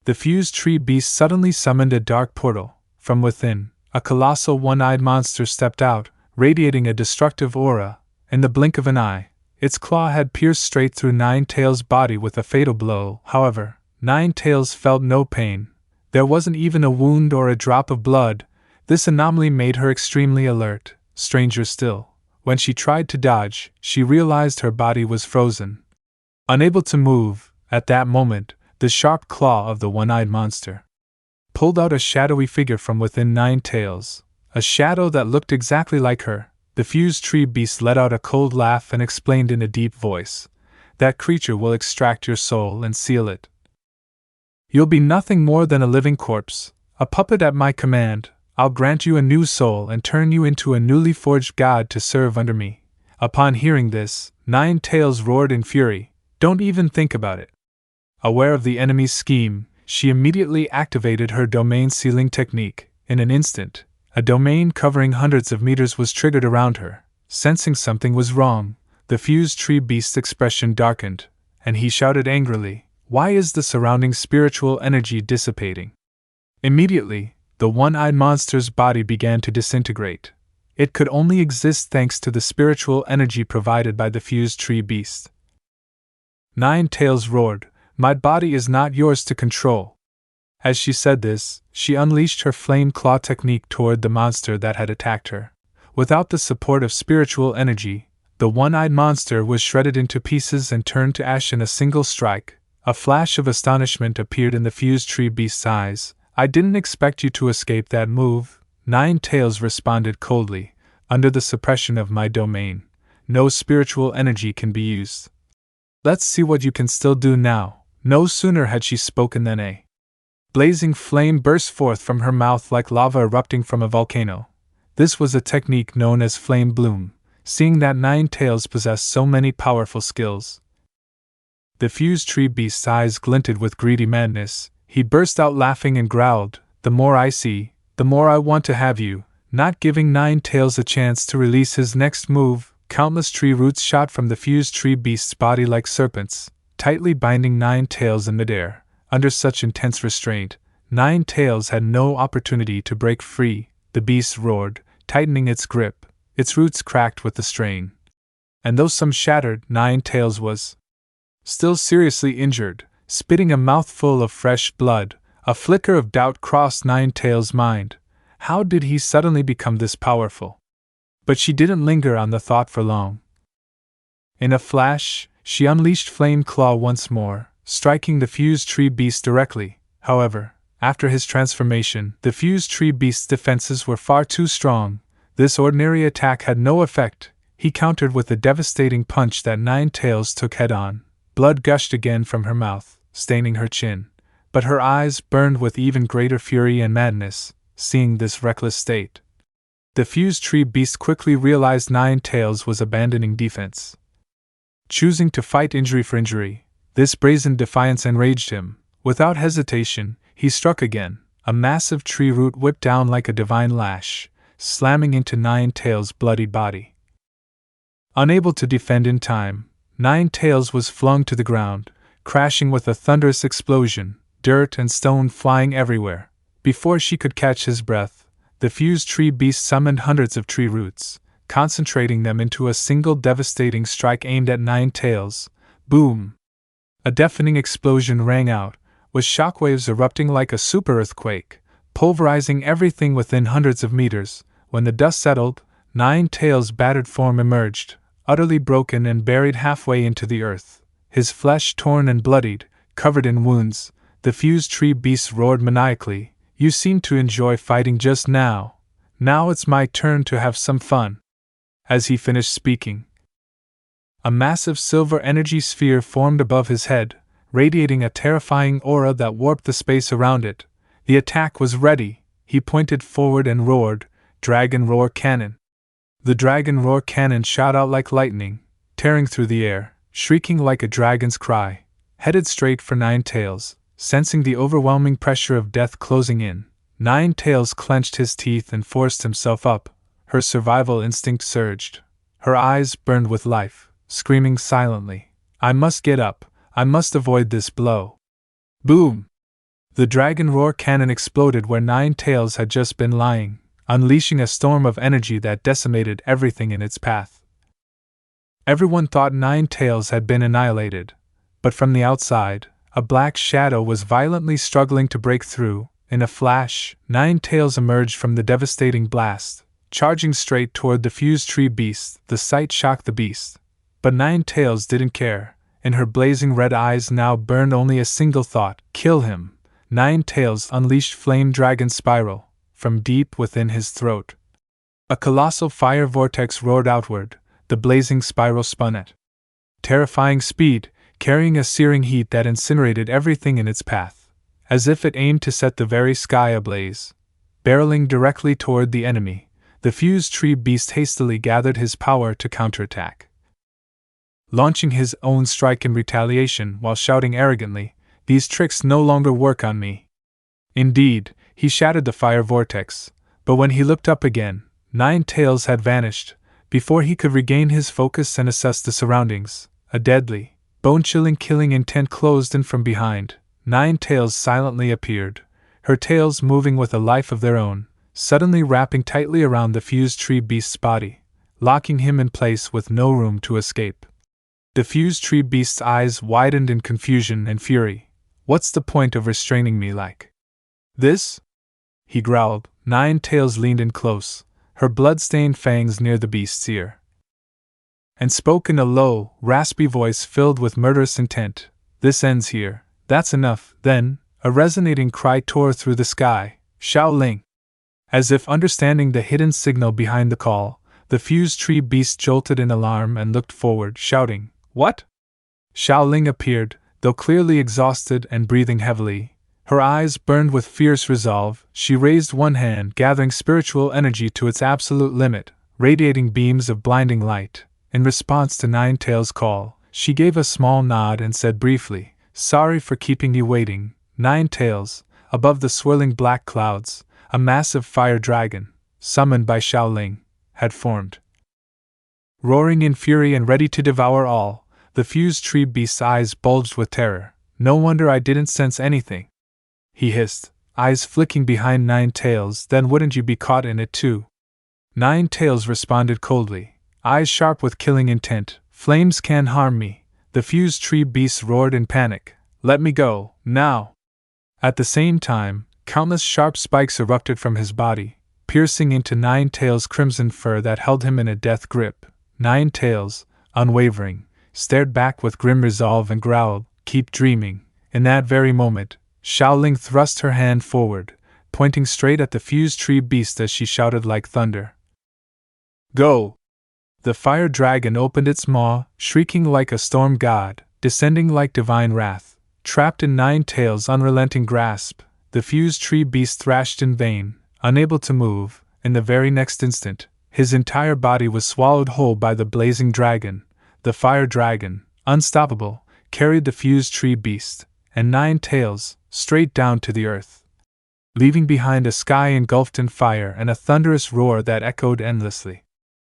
the fused tree beast suddenly summoned a dark portal. From within, a colossal one-eyed monster stepped out, radiating a destructive aura. In the blink of an eye, its claw had pierced straight through Ninetales' body with a fatal blow. However, Ninetales felt no pain. There wasn't even a wound or a drop of blood. This anomaly made her extremely alert. Stranger still, when she tried to dodge, she realized her body was frozen. Unable to move, at that moment, the sharp claw of the one-eyed monster pulled out a shadowy figure from within Ninetales, a shadow that looked exactly like her. The fused tree beast let out a cold laugh and explained in a deep voice, "That creature will extract your soul and seal it. You'll be nothing more than a living corpse, a puppet at my command. I'll grant you a new soul and turn you into a newly forged god to serve under me." Upon hearing this, Ninetales roared in fury. "Don't even think about it." Aware of the enemy's scheme, she immediately activated her domain sealing technique. In an instant, a domain covering hundreds of meters was triggered around her. Sensing something was wrong, the fused tree beast's expression darkened, and he shouted angrily, "Why is the surrounding spiritual energy dissipating?" Immediately, the one-eyed monster's body began to disintegrate. It could only exist thanks to the spiritual energy provided by the fused tree beast. Ninetales roared, "My body is not yours to control." As she said this, she unleashed her flame claw technique toward the monster that had attacked her. Without the support of spiritual energy, the one-eyed monster was shredded into pieces and turned to ash in a single strike. A flash of astonishment appeared in the fused tree beast's eyes. "I didn't expect you to escape that move," Ninetales responded coldly. "Under the suppression of my domain, no spiritual energy can be used. Let's see what you can still do now." No sooner had she spoken than a blazing flame burst forth from her mouth like lava erupting from a volcano. This was a technique known as flame bloom. Seeing that Ninetales possessed so many powerful skills, the fused tree beast's eyes glinted with greedy madness. He burst out laughing and growled, "The more I see, the more I want to have you." Not giving Ninetales a chance to release his next move, countless tree roots shot from the fused tree beast's body like serpents, tightly binding Ninetales in midair. Under such intense restraint, Ninetales had no opportunity to break free. The beast roared, tightening its grip. Its roots cracked with the strain. And though some shattered, Ninetales was still seriously injured, spitting a mouthful of fresh blood. A flicker of doubt crossed Ninetales' mind. How did he suddenly become this powerful? But she didn't linger on the thought for long. In a flash, she unleashed Flame Claw once more, striking the fused tree beast directly. However, after his transformation, the fused tree beast's defenses were far too strong. This ordinary attack had no effect. He countered with a devastating punch that Ninetales took head-on. Blood gushed again from her mouth, staining her chin, but her eyes burned with even greater fury and madness. Seeing this reckless state, the fused tree beast quickly realized Ninetales was abandoning defense. Choosing to fight injury for injury, this brazen defiance enraged him. Without hesitation, he struck again. A massive tree root whipped down like a divine lash, slamming into Ninetales' bloodied body. Unable to defend in time, Ninetales was flung to the ground, crashing with a thunderous explosion, dirt and stone flying everywhere. Before she could catch his breath, the fused tree beast summoned hundreds of tree roots, concentrating them into a single devastating strike aimed at Ninetales. Boom! A deafening explosion rang out, with shockwaves erupting like a super-earthquake, pulverizing everything within hundreds of meters. When the dust settled, Ninetales' battered form emerged, utterly broken and buried halfway into the earth. His flesh torn and bloodied, covered in wounds, the fused tree beast roared maniacally, "You seem to enjoy fighting just now. Now it's my turn to have some fun." As he finished speaking, a massive silver energy sphere formed above his head, radiating a terrifying aura that warped the space around it. The attack was ready. He pointed forward and roared, "Dragon Roar Cannon." The Dragon Roar Cannon shot out like lightning, tearing through the air, shrieking like a dragon's cry, headed straight for Ninetales. Sensing the overwhelming pressure of death closing in, Ninetales clenched his teeth and forced himself up. Her survival instinct surged. Her eyes burned with life, screaming silently, "I must get up. I must avoid this blow." Boom! The dragon roar cannon exploded where Ninetales had just been lying, unleashing a storm of energy that decimated everything in its path. Everyone thought Ninetales had been annihilated, but from the outside, a black shadow was violently struggling to break through. In a flash, Ninetales emerged from the devastating blast, charging straight toward the fused tree beast. The sight shocked the beast, but Ninetales didn't care. In her blazing red eyes now burned only a single thought: kill him. Ninetales unleashed Flame Dragon Spiral from deep within his throat. A colossal fire vortex roared outward. The blazing spiral spun at terrifying speed, carrying a searing heat that incinerated everything in its path, as if it aimed to set the very sky ablaze. Barreling directly toward the enemy, the fused tree beast hastily gathered his power to counterattack, launching his own strike in retaliation while shouting arrogantly, "These tricks no longer work on me." Indeed, he shattered the fire vortex, but when he looked up again, Ninetales had vanished. Before he could regain his focus and assess the surroundings, a deadly, bone-chilling killing intent closed in from behind. Ninetales silently appeared, her tails moving with a life of their own, suddenly wrapping tightly around the fused tree beast's body, locking him in place with no room to escape. The fused tree beast's eyes widened in confusion and fury. "What's the point of restraining me like this?" he growled. Ninetales leaned in close, her blood-stained fangs near the beast's ear, and spoke in a low, raspy voice filled with murderous intent. "This ends here." "That's enough." Then, a resonating cry tore through the sky, "Xiao Ling!" As if understanding the hidden signal behind the call, the fused tree beast jolted in alarm and looked forward, shouting, "What?" Xiao Ling appeared, though clearly exhausted and breathing heavily. Her eyes burned with fierce resolve. She raised one hand, gathering spiritual energy to its absolute limit, radiating beams of blinding light. In response to Ninetales' call, she gave a small nod and said briefly, "Sorry for keeping you waiting." Ninetales, above the swirling black clouds, a massive fire dragon, summoned by Xiao Ling, had formed. Roaring in fury and ready to devour all, the fused tree beast's eyes bulged with terror. "No wonder I didn't sense anything," he hissed, eyes flicking behind Ninetales. "Then wouldn't you be caught in it too?" Ninetales responded coldly, eyes sharp with killing intent. "Flames can't harm me." The fused tree beast roared in panic. "Let me go, now!" At the same time, countless sharp spikes erupted from his body, piercing into Ninetales' crimson fur that held him in a death grip. Ninetales, unwavering, stared back with grim resolve and growled, "Keep dreaming." In that very moment, Xiao Ling thrust her hand forward, pointing straight at the fused tree beast as she shouted like thunder, "Go!" The fire dragon opened its maw, shrieking like a storm god, descending like divine wrath. Trapped in Ninetales' unrelenting grasp, the fused tree beast thrashed in vain, unable to move. In the very next instant, his entire body was swallowed whole by the blazing dragon. The fire dragon, unstoppable, carried the fused tree beast, and Ninetales, straight down to the earth, leaving behind a sky engulfed in fire and a thunderous roar that echoed endlessly.